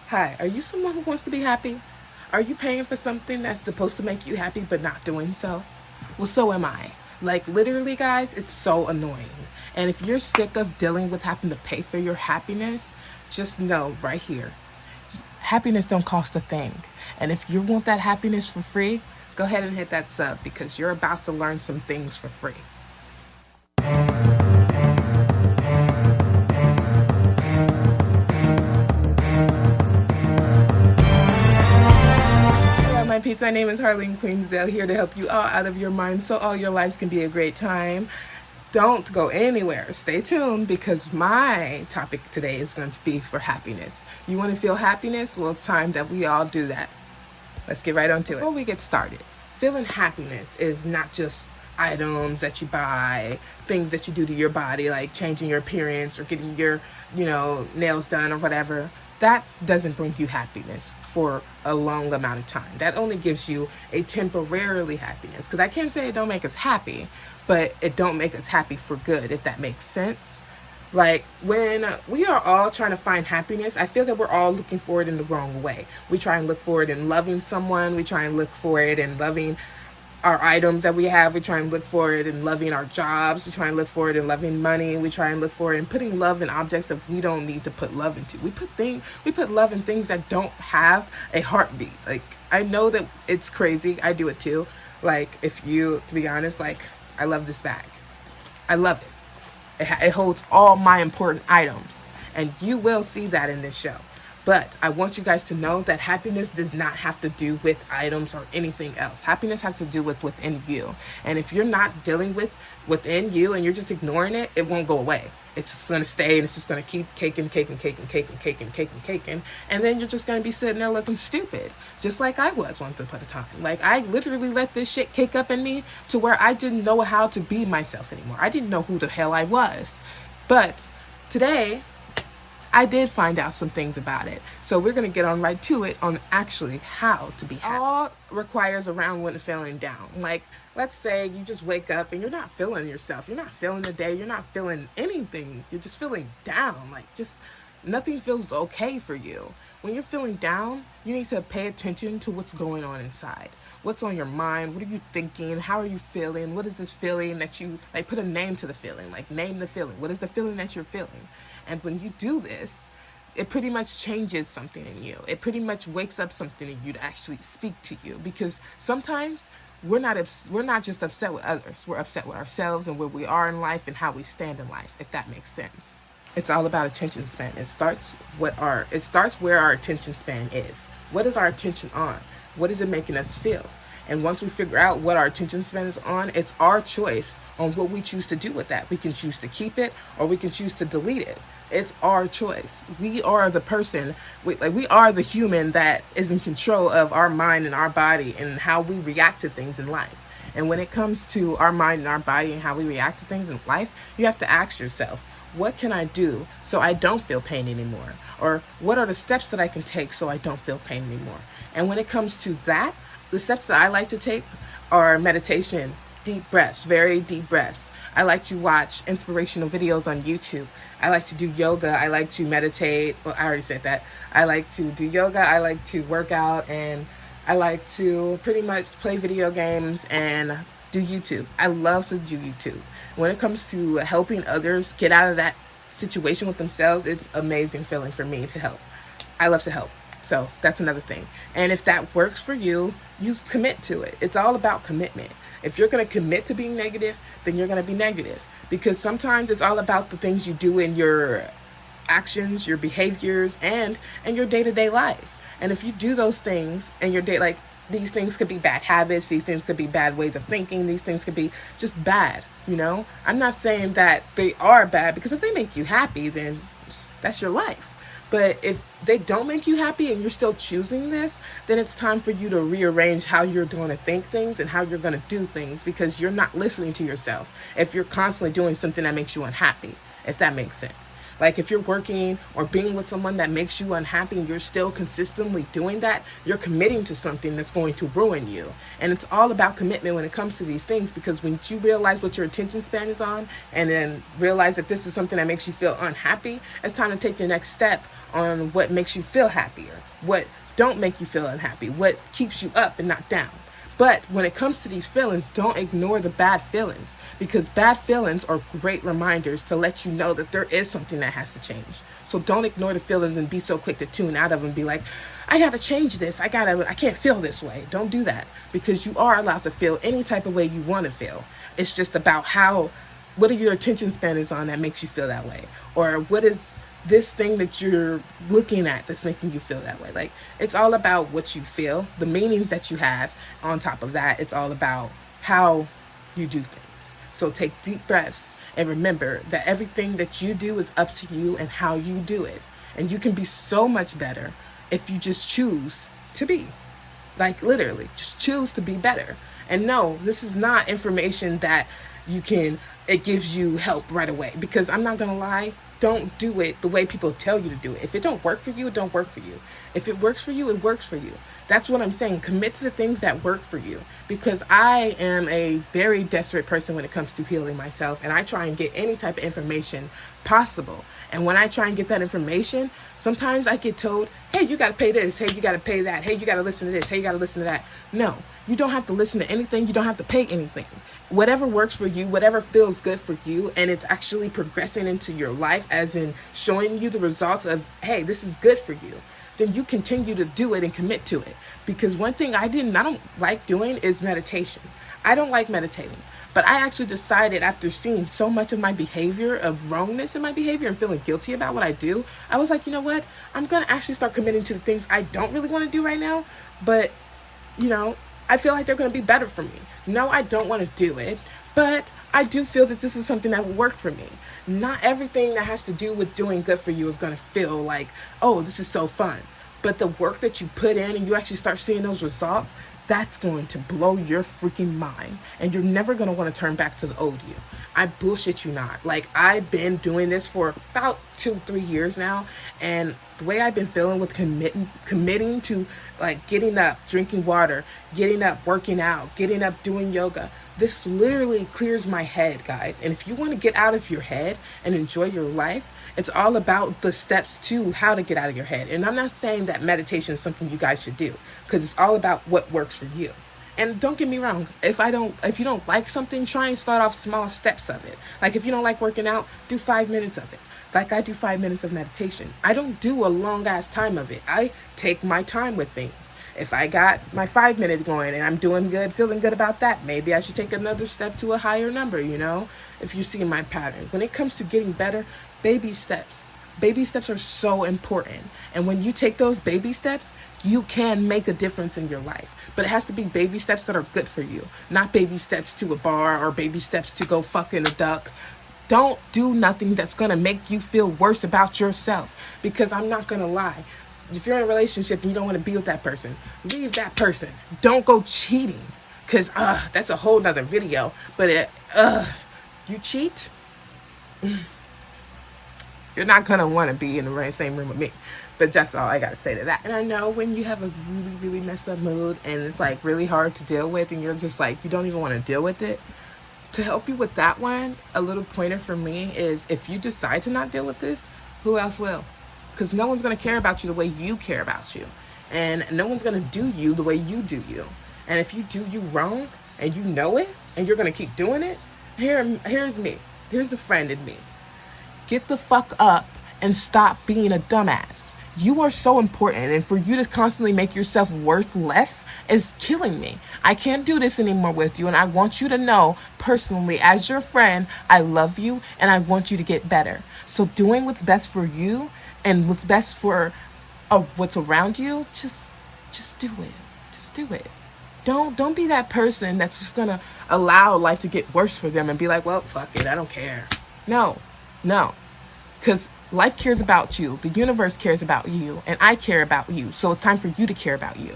Hi, are you someone who wants to be happy? Are you paying for something that's supposed to make you happy but not doing so? Well, so am I. Like, literally, guys, it's so annoying. And if you're sick of dealing with having to pay for your happiness, just know right here, happiness don't cost a thing. And if you want that happiness for free, go ahead and hit that sub because you're about to learn some things for free. Hello, my peeps. My name is Harleen Queensdale, here to help you all out of your mind so all your lives can be a great time. Don't go anywhere. Stay tuned because my topic today is going to be for happiness. You want to feel happiness? Well, it's time that we all do that. Let's get right on to it. Before we get started, feeling happiness is not just items that you buy, things that you do to your body, like changing your appearance or getting your, nails done or whatever. That doesn't bring you happiness for a long amount of time. That only gives you a temporarily happiness. Because I can't say it don't make us happy, but it don't make us happy for good, if that makes sense. Like when we are all trying to find happiness, I feel that we're all looking for it in the wrong way. We try and look for it in loving someone. We try and look for it in loving our items that we have. We try and look for it in loving our jobs. We try and look for it in loving money. We try and look for it in putting love in objects that we don't need to put love into. We put love in things that don't have a heartbeat. Like, I know that it's crazy. I do it too. Like, to be honest, like, I love this bag. I love it. It holds all my important items, and you will see that in this show. But I want you guys to know that happiness does not have to do with items or anything else. Happiness has to do with within you. And if you're not dealing with within you and you're just ignoring it, it won't go away. It's just going to stay and it's just going to keep caking. And then you're just going to be sitting there looking stupid. Just like I was once upon a time. Like, I literally let this shit cake up in me to where I didn't know how to be myself anymore. I didn't know who the hell I was. But today, I did find out some things about it. So we're going to get on right to it on actually how to be happy. All requires around when feeling down. Like, let's say you just wake up and you're not feeling yourself. You're not feeling the day. You're not feeling anything. You're just feeling down. Like, just nothing feels okay for you. When you're feeling down, you need to pay attention to what's going on inside. What's on your mind? What are you thinking? How are you feeling? What is this feeling that you, like, put a name to the feeling. Like, name the feeling. What is the feeling that you're feeling? And when you do this, it pretty much changes something in you. It pretty much wakes up something in you to actually speak to you. Because sometimes we're not just upset with others. We're upset with ourselves and where we are in life and how we stand in life, if that makes sense. It's all about attention span. It starts where our attention span is. What is our attention on? What is it making us feel? And once we figure out what our attention span is on, it's our choice on what we choose to do with that. We can choose to keep it or we can choose to delete it. It's our choice. We are the person, we are the human that is in control of our mind and our body and how we react to things in life. And when it comes to our mind and our body and how we react to things in life, you have to ask yourself, what can I do so I don't feel pain anymore? Or what are the steps that I can take so I don't feel pain anymore? And when it comes to that, the steps that I like to take are meditation, deep breaths, very deep breaths. I like to watch inspirational videos on YouTube. I like to do yoga. I like to meditate. Well, I already said that. I like to do yoga. I like to work out. And I like to pretty much play video games and do YouTube. I love to do YouTube. When it comes to helping others get out of that situation with themselves, it's amazing feeling for me to help. I love to help. So that's another thing. And if that works for you, you commit to it. It's all about commitment. If you're going to commit to being negative, then you're going to be negative. Because sometimes it's all about the things you do in your actions, your behaviors, and your day-to-day life. And if you do those things in your day, like, these things could be bad habits, these things could be bad ways of thinking, these things could be just bad, I'm not saying that they are bad, because if they make you happy, then that's your life. But if they don't make you happy and you're still choosing this, then it's time for you to rearrange how you're going to think things and how you're going to do things, because you're not listening to yourself if you're constantly doing something that makes you unhappy, if that makes sense. Like if you're working or being with someone that makes you unhappy and you're still consistently doing that, you're committing to something that's going to ruin you. And it's all about commitment when it comes to these things, because when you realize what your attention span is on and then realize that this is something that makes you feel unhappy, it's time to take your next step on what makes you feel happier, what don't make you feel unhappy, what keeps you up and not down. But when it comes to these feelings, don't ignore the bad feelings, because bad feelings are great reminders to let you know that there is something that has to change. So don't ignore the feelings and be so quick to tune out of them and be like, I gotta change this. I can't feel this way. Don't do that, because you are allowed to feel any type of way you want to feel. It's just about what are your attention span is on that makes you feel that way, or what is this thing that you're looking at that's making you feel that way. Like, it's all about what you feel, the meanings that you have. On top of that, it's all about how you do things. So take deep breaths and remember that everything that you do is up to you and how you do it. And you can be so much better if you just choose to be. Like, literally, just choose to be better. And no, this is not information that it gives you help right away. Because I'm not gonna lie, don't do it the way people tell you to do it. If it don't work for you, it don't work for you. If it works for you, it works for you. That's what I'm saying. Commit to the things that work for you. Because I am a very desperate person when it comes to healing myself. And I try and get any type of information possible. And when I try and get that information, sometimes I get told, hey, you got to pay this. Hey, you got to pay that. Hey, you got to listen to this. Hey, you got to listen to that. No, you don't have to listen to anything. You don't have to pay anything. Whatever works for you, whatever feels good for you, and it's actually progressing into your life, as in showing you the results of, hey, this is good for you, then you continue to do it and commit to it. Because one thing I don't like doing is meditation. I don't like meditating. But I actually decided, after seeing so much of my behavior, of wrongness in my behavior and feeling guilty about what I do, I was like, you know what? I'm going to actually start committing to the things I don't really want to do right now. But, I feel like they're going to be better for me. No, I don't want to do it, but I do feel that this is something that will work for me. Not everything that has to do with doing good for you is going to feel like, oh, this is so fun. But the work that you put in and you actually start seeing those results, that's going to blow your freaking mind. And you're never going to want to turn back to the old you. I bullshit you not. Like, I've been doing this for about 2-3 years now. And the way I've been feeling with committing to, like, getting up, drinking water, getting up, working out, getting up, doing yoga, this literally clears my head, guys. And if you want to get out of your head and enjoy your life, it's all about the steps to how to get out of your head. And I'm not saying that meditation is something you guys should do, because it's all about what works for you. And don't get me wrong, if you don't like something, try and start off small steps of it. Like, if you don't like working out, do 5 minutes of it. Like, I do 5 minutes of meditation. I don't do a long ass time of it. I take my time with things. If I got my 5 minutes going and I'm doing good, feeling good about that, maybe I should take another step to a higher number, if you see my pattern. When it comes to getting better, baby steps. Baby steps are so important. And when you take those baby steps, you can make a difference in your life. But it has to be baby steps that are good for you. Not baby steps to a bar or baby steps to go fucking a duck. Don't do nothing that's going to make you feel worse about yourself. Because I'm not going to lie. If you're in a relationship and you don't want to be with that person, leave that person. Don't go cheating. Because that's a whole nother video. But you cheat, you're not going to want to be in the same room with me. But that's all I got to say to that. And I know when you have a really, really messed up mood and it's like really hard to deal with and you're just like, you don't even want to deal with it. To help you with that one, a little pointer for me is, if you decide to not deal with this, who else will? Because no one's going to care about you the way you care about you. And no one's going to do you the way you do you. And if you do you wrong and you know it and you're going to keep doing it, here's me. Here's the friend in me. Get the fuck up and stop being a dumbass. You are so important, and for you to constantly make yourself worth less is killing me. I can't do this anymore with you, and I want you to know personally, as your friend, I love you and I want you to get better. So doing what's best for you and what's best for what's around you, just do it. Just do it. Don't be that person that's just gonna allow life to get worse for them and be like, well, fuck it, I don't care. No, because life cares about you, the universe cares about you, and I care about you. So it's time for you to care about you.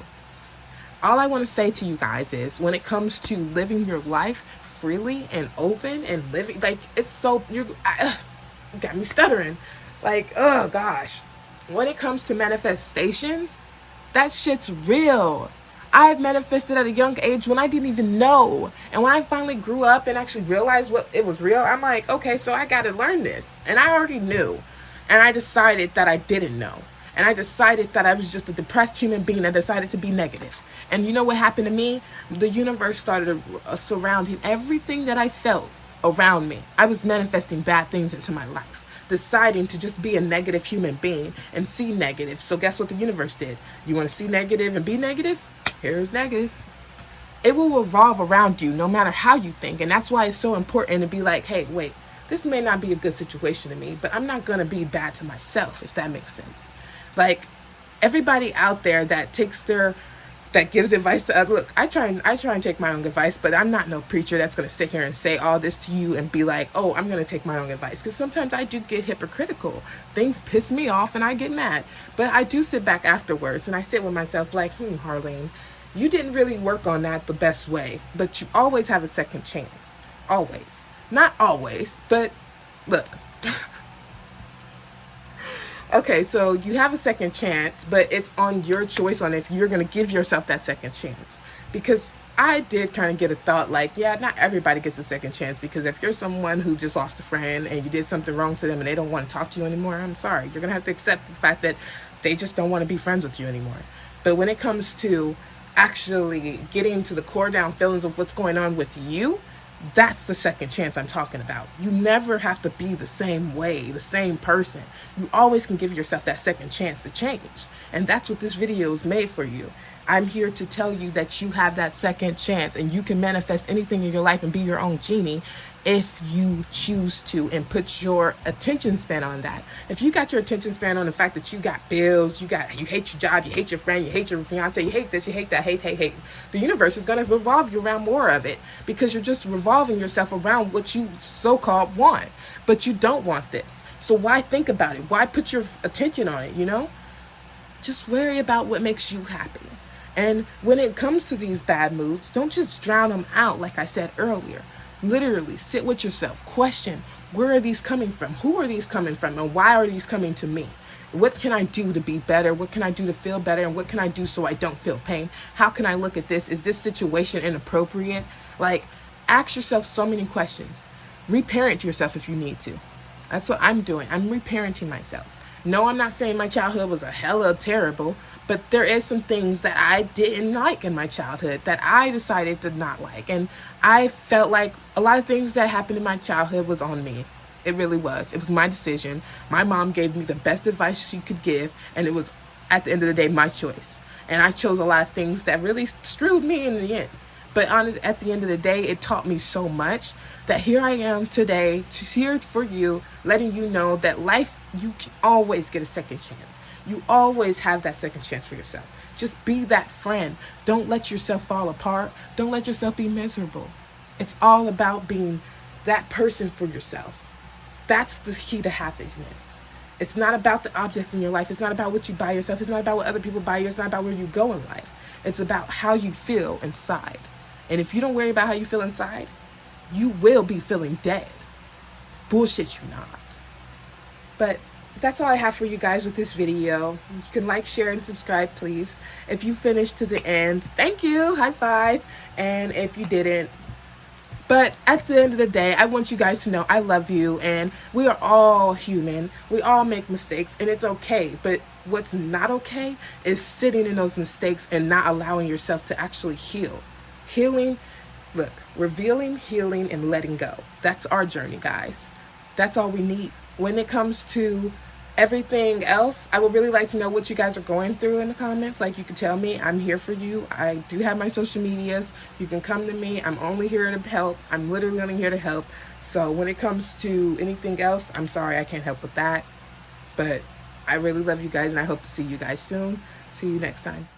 All I want to say to you guys is, when it comes to living your life freely and open and living, like, it's so, you got me stuttering. Like, oh gosh. When it comes to manifestations, that shit's real. I've manifested at a young age when I didn't even know. And when I finally grew up and actually realized what it was real, I'm like, okay, so I got to learn this. And I already knew. And I decided that I didn't know. And I decided that I was just a depressed human being that decided to be negative. And you know what happened to me? The universe started surrounding everything that I felt around me. I was manifesting bad things into my life, deciding to just be a negative human being and see negative. So guess what the universe did? You want to see negative and be negative? Here's negative. It will revolve around you no matter how you think. And that's why it's so important to be like, hey, wait, this may not be a good situation to me, but I'm not going to be bad to myself, if that makes sense. Like, everybody out there that gives advice to others. Look, I try and take my own advice, but I'm not no preacher that's going to sit here and say all this to you and be like, oh, I'm going to take my own advice. Because sometimes I do get hypocritical. Things piss me off and I get mad. But I do sit back afterwards and I sit with myself like, Harleen, you didn't really work on that the best way, but you always have a second chance. Always. Not always, but look. Okay, so you have a second chance, but it's on your choice on if you're going to give yourself that second chance. Because I did kind of get a thought like, yeah, not everybody gets a second chance, because if you're someone who just lost a friend and you did something wrong to them and they don't want to talk to you anymore, I'm sorry. You're going to have to accept the fact that they just don't want to be friends with you anymore. But when it comes to actually getting to the core down feelings of what's going on with you, that's the second chance I'm talking about. You never have to be the same way, the same person. You always can give yourself that second chance to change. And that's what this video is made for you. I'm here to tell you that you have that second chance and you can manifest anything in your life and be your own genie if you choose to and put your attention span on that. If you got your attention span on the fact that you got bills, you hate your job, you hate your friend, you hate your fiance, you hate this, you hate that, hate, the universe is going to revolve you around more of it, because you're just revolving yourself around what you so-called want, but you don't want this. So why think about it? Why put your attention on it, Just worry about what makes you happy. And when it comes to these bad moods, don't just drown them out like I said earlier. Literally sit with yourself, question, where are these coming from? Who are these coming from? And why are these coming to me? What can I do to be better? What can I do to feel better? And what can I do so I don't feel pain? How can I look at this? Is this situation inappropriate? Like, ask yourself so many questions. Reparent yourself if you need to. That's what I'm doing. I'm reparenting myself. No, I'm not saying my childhood was a hella terrible, but there is some things that I didn't like in my childhood that I decided to not like. And I felt like a lot of things that happened in my childhood was on me. It really was. It was my decision. My mom gave me the best advice she could give, and it was, at the end of the day, my choice. And I chose a lot of things that really screwed me in the end. But at the end of the day, it taught me so much that here I am today, here for you, letting you know that life, you can always get a second chance. You always have that second chance for yourself. Just be that friend. Don't let yourself fall apart. Don't let yourself be miserable. It's all about being that person for yourself. That's the key to happiness. It's not about the objects in your life. It's not about what you buy yourself. It's not about what other people buy you. It's not about where you go in life. It's about how you feel inside. And if you don't worry about how you feel inside, you will be feeling dead. Bullshit you not. But that's all I have for you guys with this video. You can like, share, and subscribe, please. If you finished to the end, thank you. High five. And if you didn't, but at the end of the day, I want you guys to know I love you, and we are all human. We all make mistakes, and it's okay. But what's not okay is sitting in those mistakes and not allowing yourself to actually heal. Healing, look, revealing, healing, and letting go. That's our journey, guys. That's all we need. When it comes to everything else, I would really like to know what you guys are going through in the comments. Like, you can tell me. I'm here for you. I do have my social medias. You can come to me. I'm only here to help. I'm literally only here to help. So when it comes to anything else, I'm sorry I can't help with that. But I really love you guys, and I hope to see you guys soon. See you next time.